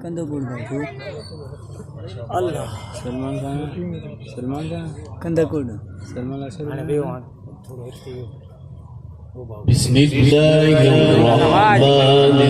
कंदकूड़ बाबू अल्लाह सलमान खान कंदकूड़ सलमान للمتقين مفازا حدائق وأعنابا.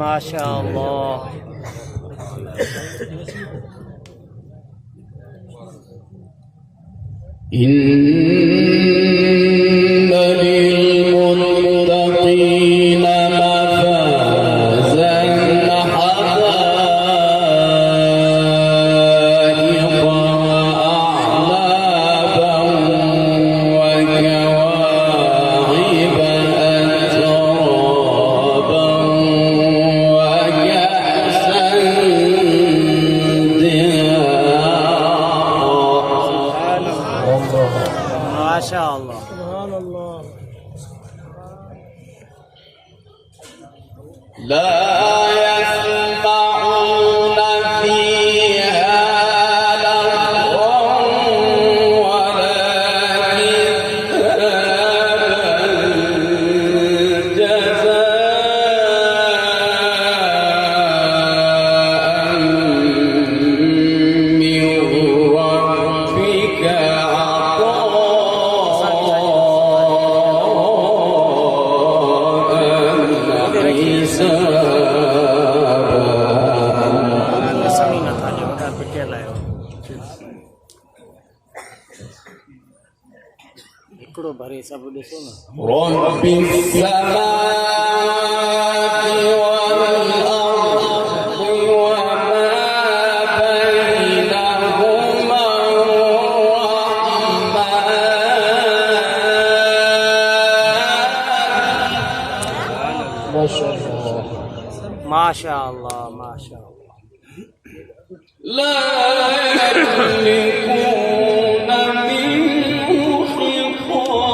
ما شاء الله. إن للمتقين مفازا حدائق وأعنابا وكواعب أترابا وكأسا دهاقا. ما شاء الله. لا يسمعون فيها لغوا ولا كذابا جزاء من ربك भरे सब ॾिसो न رب السماوات والأرض وما بينهما الرحمن. ما شاء الله ما شاء الله ما شاء الله. لا يملكون منه خطابا.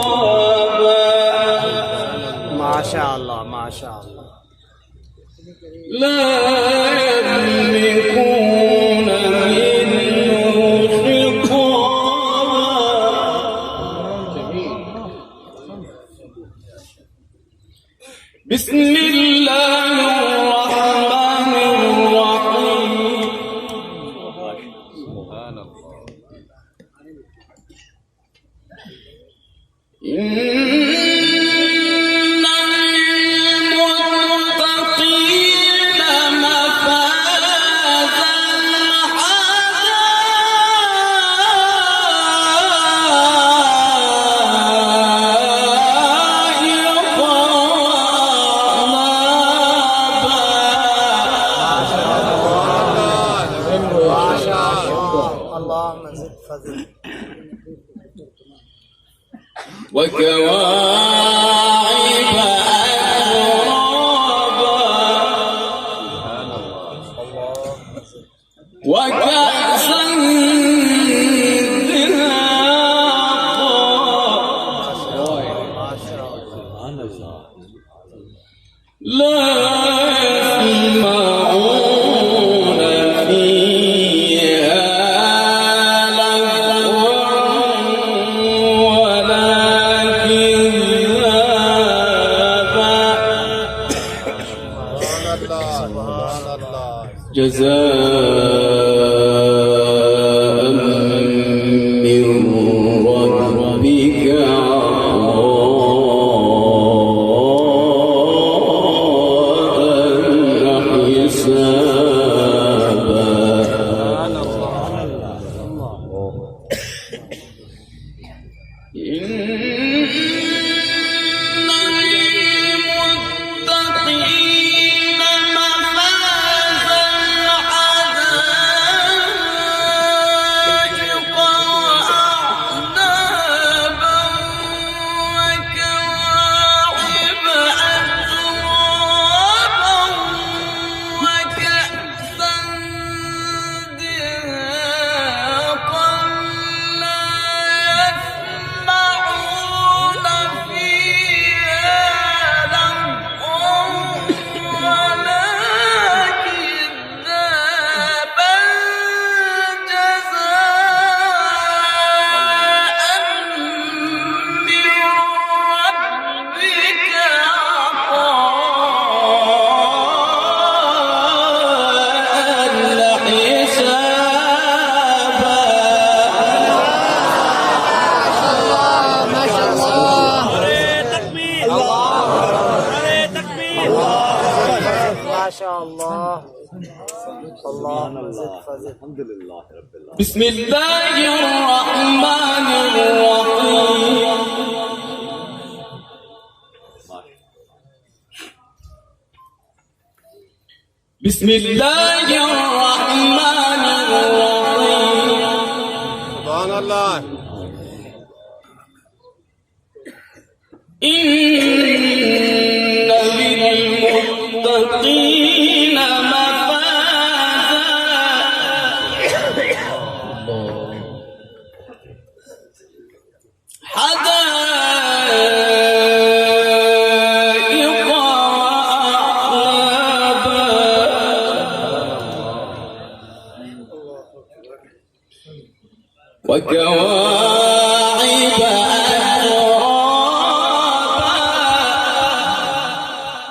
ما شاء الله ما شاء الله. لا يملكون منه خطابا. بسم الله الرحمن الرحيم. سبحان الله. إن للمتقين مفازا حدائق وأعنابا. اللهم زد فضل. وكواعب أترابا وكأسا دهاقا. لا يسمعون فيها لغوا ولا كذابا جزاء من ربك عطاء حسابا. إن للمتقين مفازا حدائق ما شاء الله. اللهم زد فزد. الحمد لله رب العالمين. بسم الله الرحمن الرحيم. بسم الله الرحمن الرحيم. سبحان الله. إن للمتقين حدائق وأعنابا وكواعب أترابا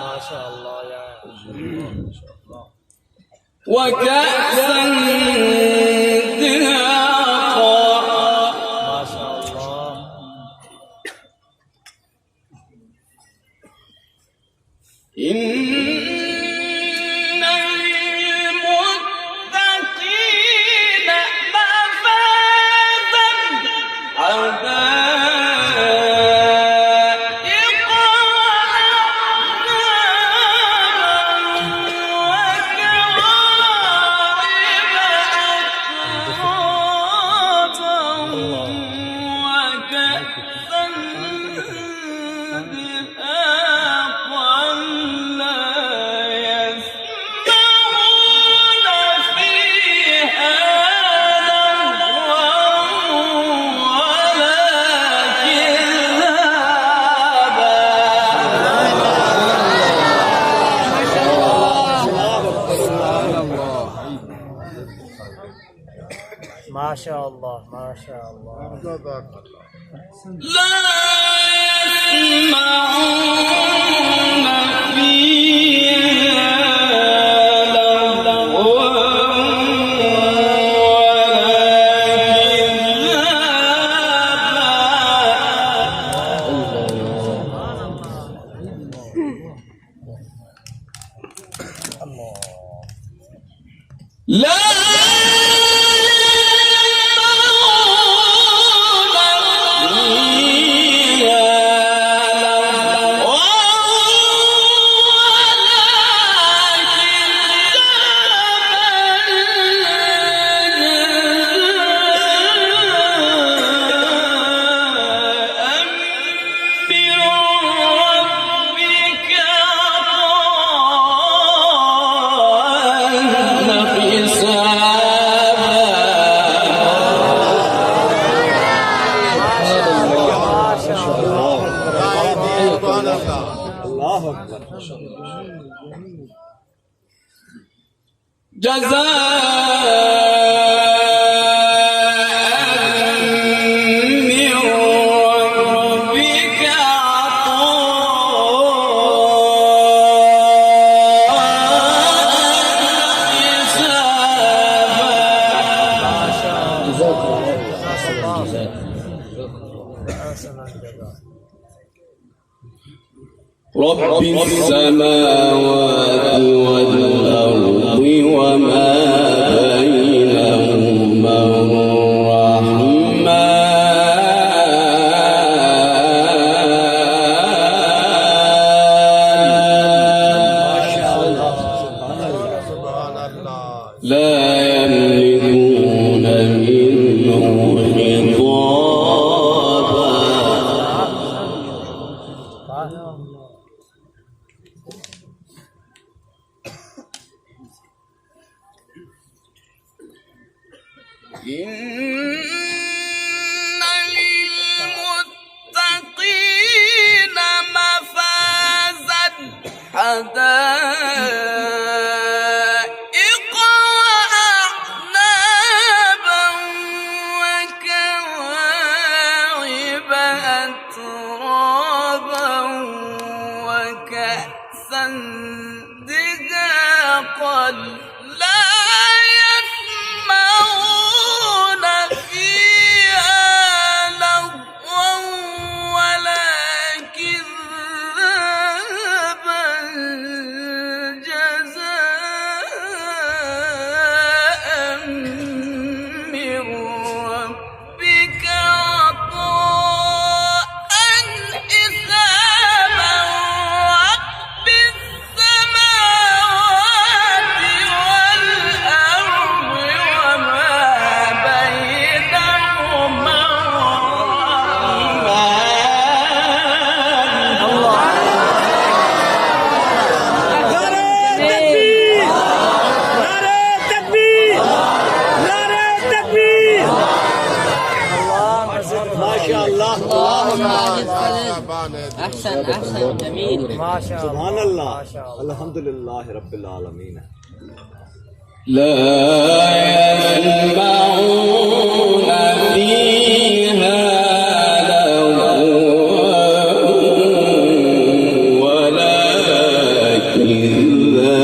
ما شاء الله يا وكأسا دهاقا ما شاء الله. إن للمتقين مفازا حدائق ما شاء الله ما شاء الله. لا يسمعون فيها لغوا ولا الله أكبر. جزاء من ربك رب السماوات والأرض وما بينهما الرحمن لا يملكون منه خطابا. إن للمتقين مفازا حدائق وأعنابا وكواعب أترابا وكأسا دهاقا لا يسمعون فيها لغوا ولا كذابا جزاء ما شاء الله سبحان الله ما شاء الله الحمد لله رب العالمين لا يسمعون فيها لغوا ولا كذابا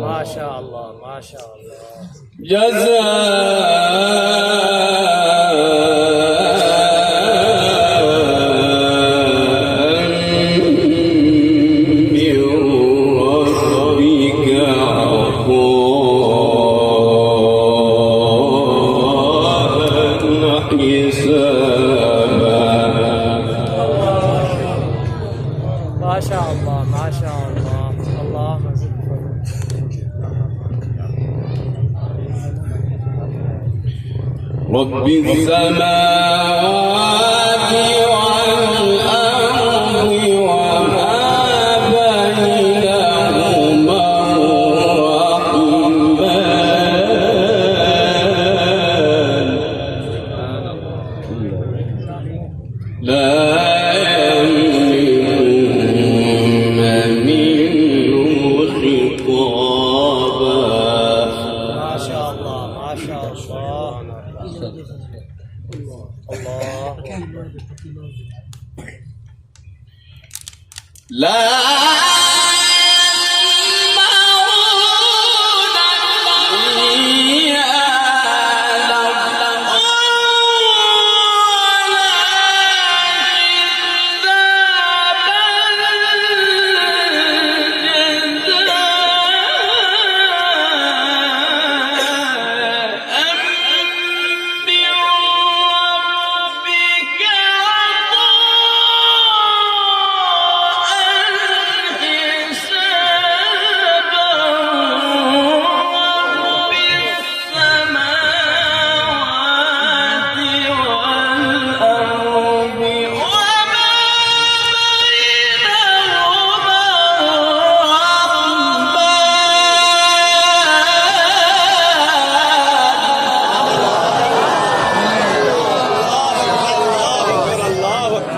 ما شاء الله ما شاء الله ما شاء الله ما شاء الله اللهم زد رب السماوات والأرض وما بينهما الرحمن لا يملكون منه خطابا ما شاء الله ما شاء الله الله لا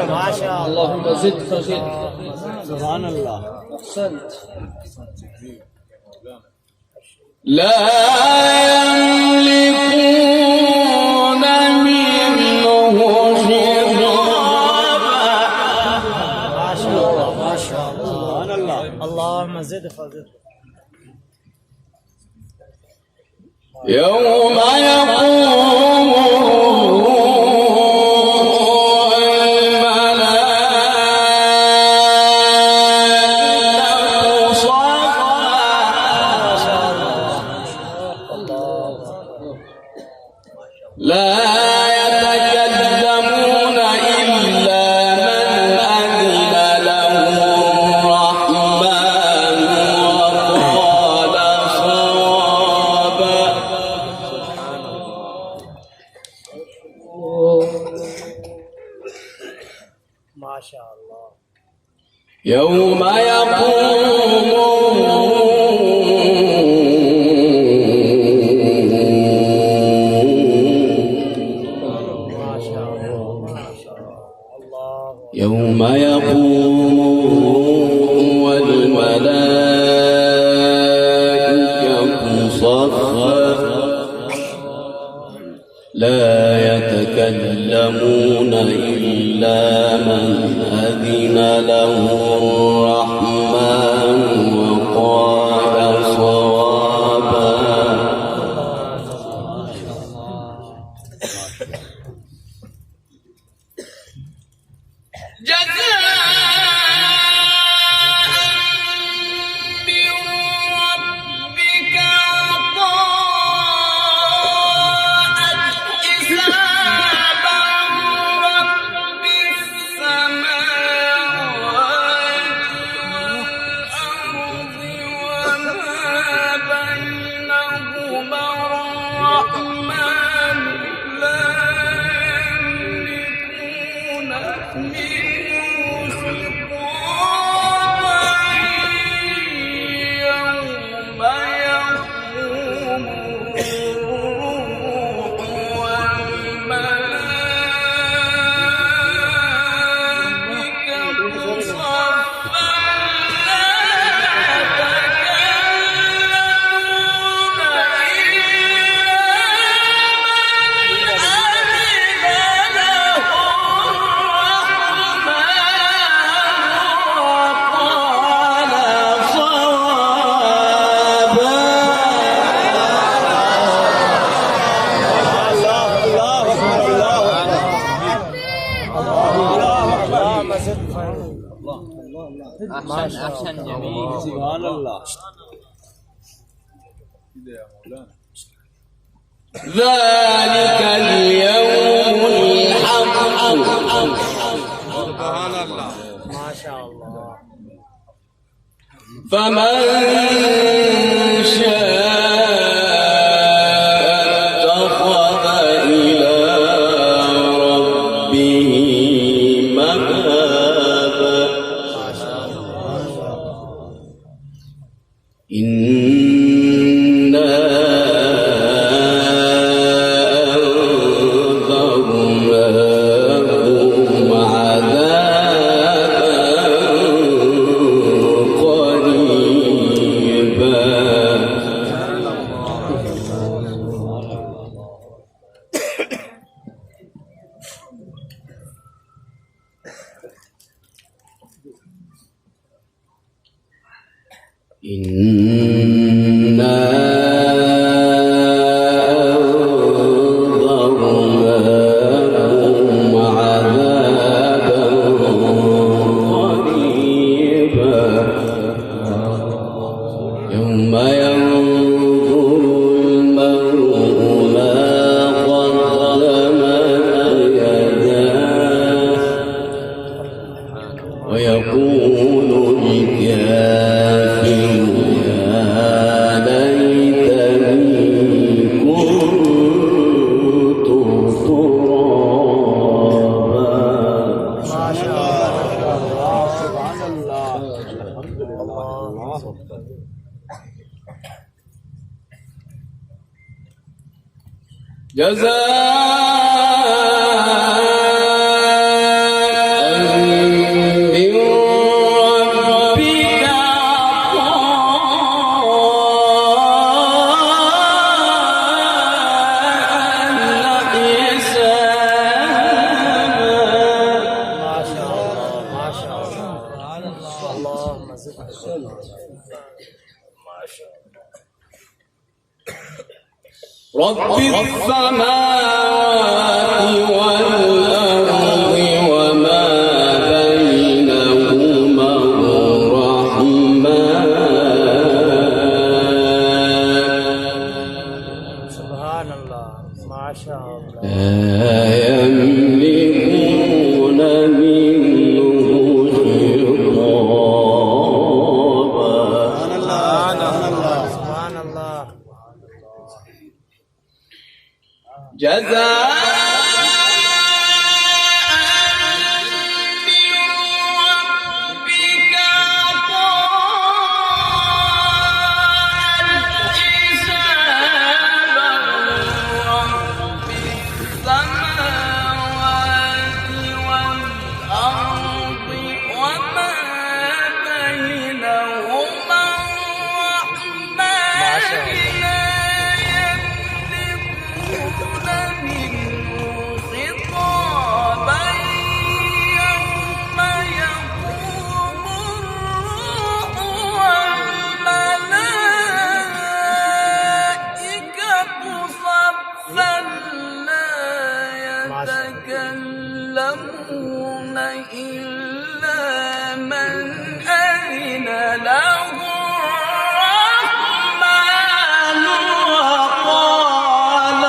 ما شاء الله اللهم زد فزد. سبحان الله أحسنت. لا يملكون منه خطابا ما شاء الله ما شاء الله سبحان الله اللهم زد فزد يوم لا يتكلمون إلا من أذن له الرحمن وقال صوابا ما شاء الله يوم ما شاء الله ما شاء الله يوم يقوم والملائكة صفا لا يتكلمون إلا من أذن له الرحمن وقال صوابا منه أحسن جميل. سبحان الله. ذلك اليوم الحق. سبحان الله. ما شاء الله. فمن شاء اتخذ إلى ربه مآبا. إنا أنذرناكم عذابا قريبا. إنا أنذرناكم عذابا قريبا. يوم ينظر المرء ما قدمت يداه ويقول الكافر يا ليتني كنت ترابا. ما شاء الله. سبحان الله. الحمد لله. جزاء من ربك عطاء حسابا. ما شاء الله. ما شاء الله. اللهم زد. ما شاء الله. رب السماوات والأرض وما بينهما الرحمن سبحان الله. ما شاء الله. لا يملكون منه خطابا. سبحان الله. جزاء من ربك عطاء حسابا. رب السماوات والأرض وما بينهما الرحمن لا يملكون منه خطابا. يوم يقوم الروح والملائكة صفا لا يتكلمون إلا من أذن له الرحمن وقال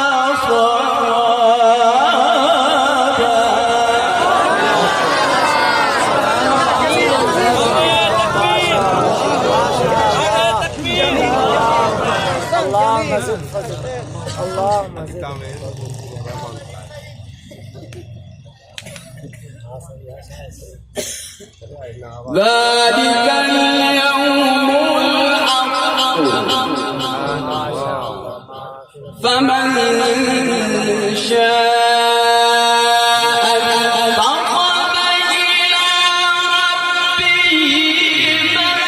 اللهم زد فضل. اللهم زد. ذلك اليوم الحق. ما شاء الله. فمن شاء اتخذ إلى ربه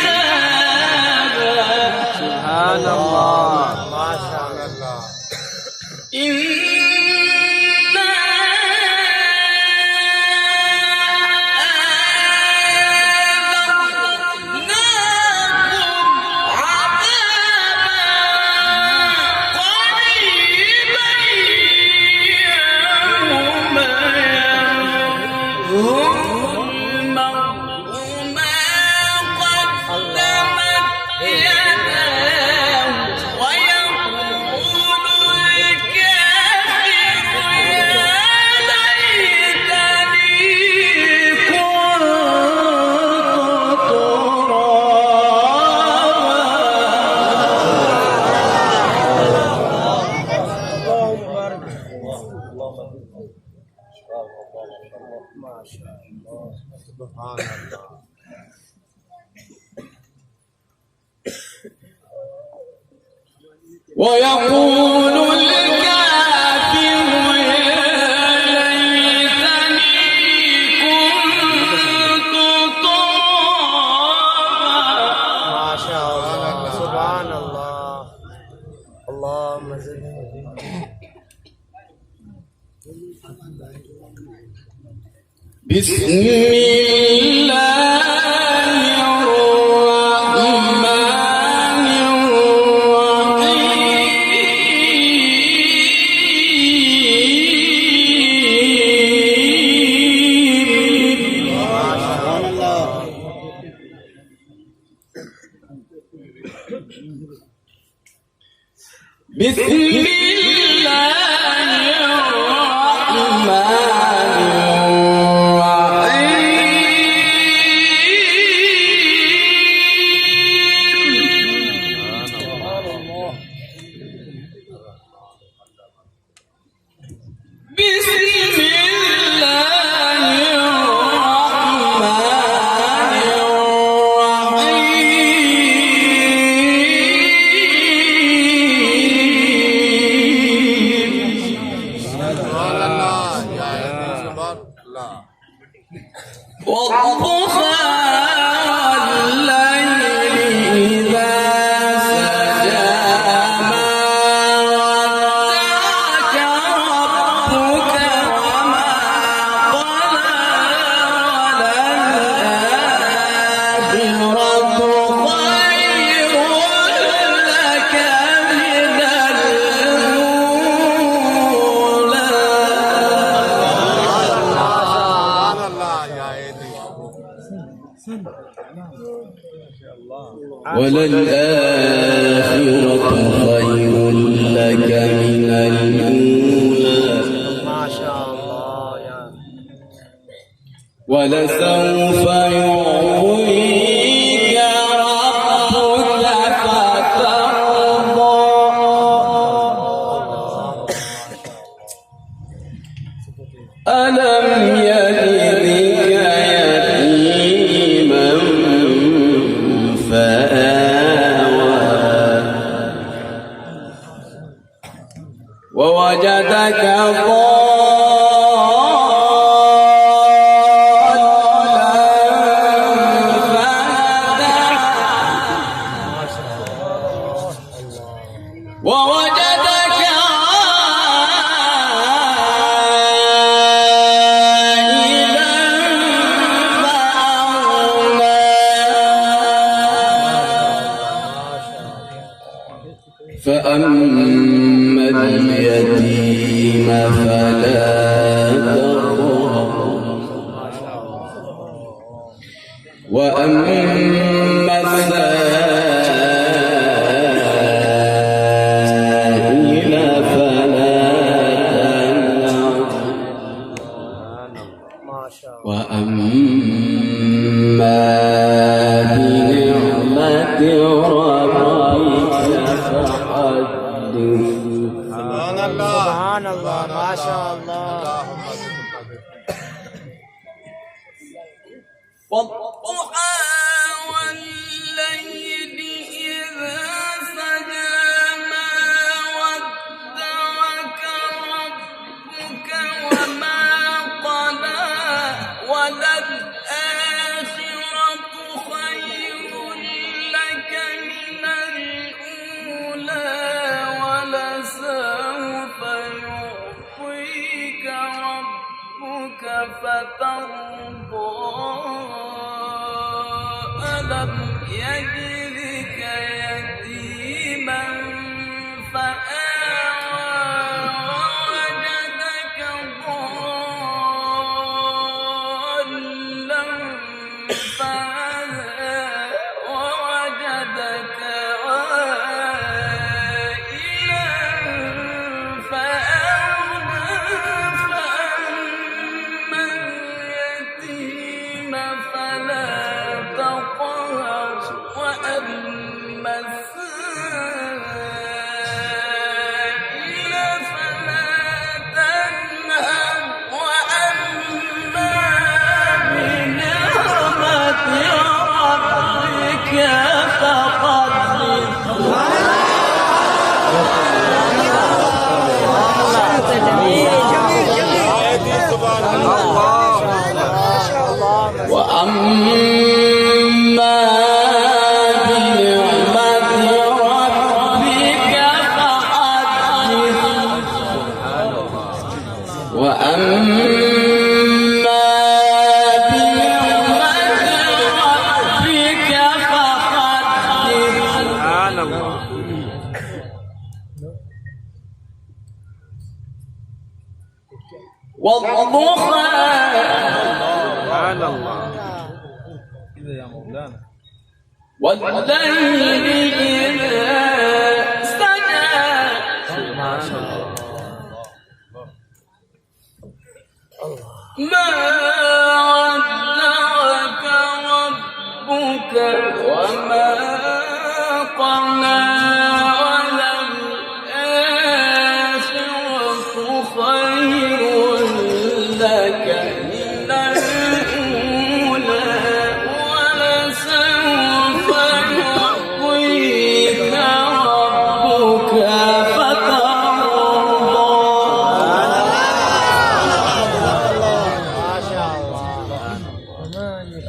مآبا. سبحان الله. ما شاء الله. إنا أنذرناكم عذابا قريبا. ويقول الكافر يا ليتني كنت ترابا. ما شاء الله سبحان الله. اللهم زدنا. بسم الله الرحمن الرحيم. بسم الله وللآخرة خير لك من الأولى. ما شاء الله يا ولسوف يعطيك ربك فترضى. ألم يجدك يتيما فآوى ووجدك ووجدك عائلا فأما اليتيم فلا تقهر وأما السائل فلا تنهر ما شاء الله. وأما بنعمة ربك فحدث. سبحان الله ما شاء الله. والضحى والليل إذا سجى ما ودعك ربك وما قلى وللآخرة خير لك من الأولى ولسوف يعطيك ربك فترضى. ألم يجدك يتيما فآوى ووجدك ضالا فهدى ووجدك عائلا فأغنى. فأما اليتيم فلا تقهر وأما والضحى سبحان الله كذا يا مولانا والليل إذا سجى ما شاء الله ما ودعك ربك وما قلى وللآخرة خير لك من الأولى ولسوف يعطيك ربك فترضى ما شاء الله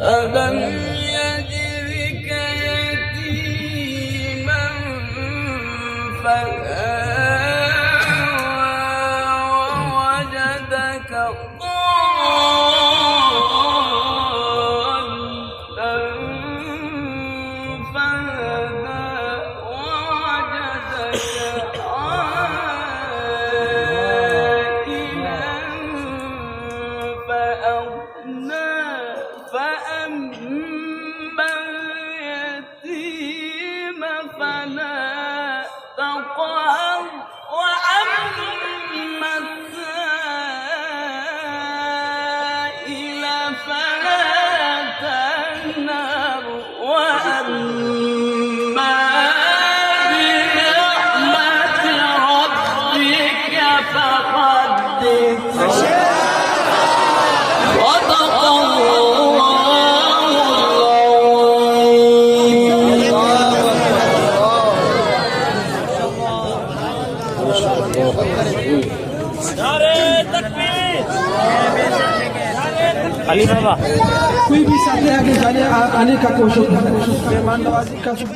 ألم يجدك يتيما فآوى ووجدك ضالا فهدى ووجدك عائلا فأغنى فأما اليتيم فلا تقهر وأما السائل فلا تنهر وأما بنعمة ربك فحدث صدق الله अली बाबा कोई भी साथी आगे आने का कोशिश